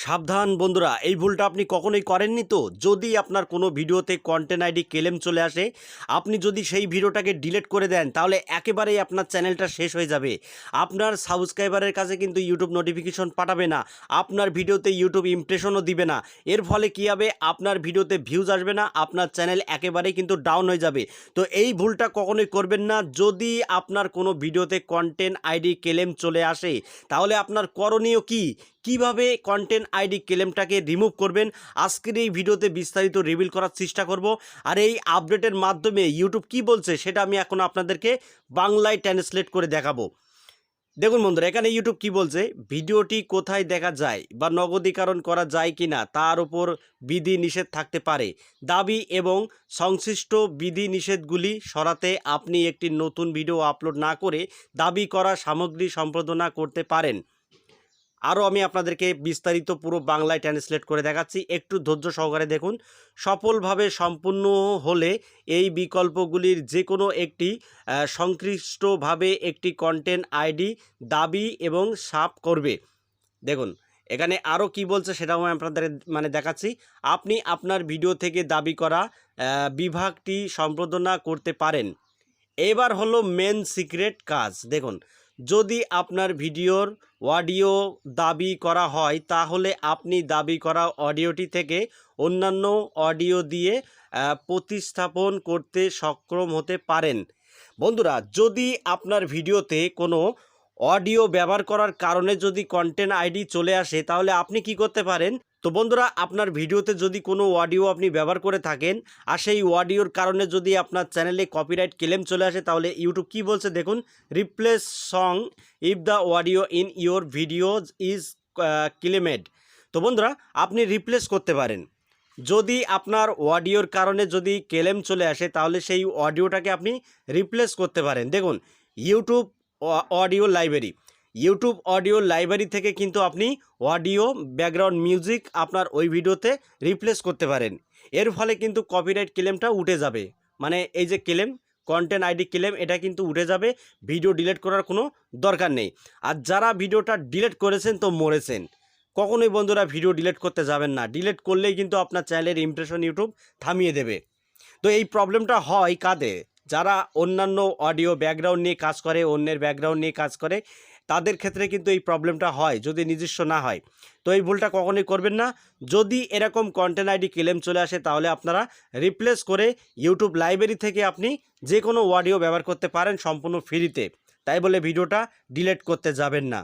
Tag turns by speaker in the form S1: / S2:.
S1: সাবধান বন্ধুরা, এই ভুলটা আপনি কখনোই করেননি তো। যদি আপনার কোনো ভিডিওতে কন্টেন্ট আইডি ক্লেম চলে আসে, আপনি যদি সেই ভিডিওটাকে ডিলিট করে দেন, তাহলে একেবারেই আপনার চ্যানেলটা শেষ হয়ে যাবে। আপনার সাবস্ক্রাইবারের কাছে কিন্তু ইউটিউব নোটিফিকেশন পাঠাবে না, আপনার ভিডিওতে ইউটিউব ইমপ্রেশনও দিবে না। এর ফলে কী হবে, আপনার ভিডিওতে ভিউজ আসবে না, আপনার চ্যানেল একেবারেই কিন্তু ডাউন হয়ে যাবে। তো এই ভুলটা কখনোই করবেন না। যদি আপনার কোনো ভিডিওতে কন্টেন্ট আইডি ক্লেম চলে আসে, তাহলে আপনার করণীয় কী, কিভাবে কন্টেন্ট আইডি ক্লেমটাকে রিমুভ করবেন, আজকের এই ভিডিওতে বিস্তারিত রিভিল করার চেষ্টা করব। আর এই আপডেটের মাধ্যমে ইউটিউব কি বলছে সেটা আমি এখন আপনাদেরকে বাংলায় ট্রান্সলেট করে দেখাবো। দেখুন বন্ধুরা, এখানে ইউটিউব কি বলছে, ভিডিওটি কোথায় দেখা যায় বা নগদীকরণ করা যায় কি না তার উপর বিধি নিষেধ থাকতে পারে। দাবি এবং সংশ্লিষ্ট বিধি নিষেধগুলি সরাতে আপনি একটি নতুন ভিডিও আপলোড না করে দাবি করা সামগ্রী সম্পাদনা করতে পারেন। আরও আমি আপনাদেরকে বিস্তারিত পুরো বাংলায় ট্রান্সলেট করে দেখাচ্ছি, একটু ধৈর্য সহকারে দেখুন। সফলভাবে সম্পূর্ণ হলে এই বিকল্পগুলির যে কোনো একটি সংশ্লিষ্টভাবে একটি কন্টেন্ট আইডি দাবি এবং সাব করবে। দেখুন এখানে আরও কি বলছে সেটাও আমি আপনাদের দেখাচ্ছি। আপনি আপনার ভিডিও থেকে দাবি করা বিভাগটি সম্পাদনা করতে পারেন। এবার হলো মেন সিক্রেট কাজ। দেখুন, যদি আপনার ভিডিওর অডিও দাবি করা হয়, তাহলে আপনি দাবি করা অডিওটি থেকে অন্যান্য অডিও দিয়ে প্রতিস্থাপন করতে সক্ষম হতে পারেন। বন্ধুরা, যদি আপনার ভিডিওতে কোনো অডিও ব্যবহার করার কারণে যদি কন্টেন্ট আইডি চলে আসে, তাহলে আপনি কি করতে পারেন। তো বন্ধুরা, আপনার ভিডিওতে যদি কোনো অডিও আপনি ব্যবহার করে থাকেন আর সেই অডিওর কারণে যদি আপনার চ্যানেলে কপিরাইট ক্লেম চলে আসে, তাহলে ইউটিউব কি বলছে দেখুন, replace song if the audio in your videos is claimed. তো বন্ধুরা, আপনি রিপ্লেস করতে পারেন। যদি আপনার অডিওর কারণে যদি ক্লেম চলে আসে, তাহলে সেই অডিওটাকে আপনি রিপ্লেস করতে পারেন। দেখুন, YouTube audio library, YouTube audio library থেকে কিন্তু আপনি অডিও ব্যাকগ্রাউন্ড মিউজিক আপনার ওই ভিডিওতে রিপ্লেস করতে পারেন। এর ফলে কিন্তু কপিরাইট ক্লেমটা উঠে যাবে। এই যে ক্লেম, কন্টেন্ট আইডি ক্লেম, এটা কিন্তু উঠে যাবে, ভিডিও ডিলিট করার কোনো দরকার নেই। আর যারা ভিডিওটা ডিলিট করেছেন তো মরেছেন। কখনোই বন্ধুরা ভিডিও ডিলিট করতে যাবেন না, ডিলিট করলেই কিন্তু আপনার চ্যানেলের ইমপ্রেশন ইউটিউব থামিয়ে দেবে। তো এই প্রবলেমটা হয় কাদের, যারা অন্যান্য অডিও ব্যাকগ্রাউন্ড নিয়ে কাজ করে, অন্যের ব্যাকগ্রাউন্ড নিয়ে কাজ করে, তাদের ক্ষেত্রে কিন্তু এই প্রবলেমটা হয় যদি নিজস্ব না হয়। তো এই ভুলটা কখনোই করবেন না। যদি এরকম কন্টেন্ট আইডি ক্লেম চলে আসে, তাহলে আপনারা রিপ্লেস করে ইউটিউব লাইব্রেরি থেকে আপনি যে কোনো অডিও ব্যবহার করতে পারেন সম্পূর্ণ ফ্রিতে। তাই বলে ভিডিওটা ডিলিট করতে যাবেন না।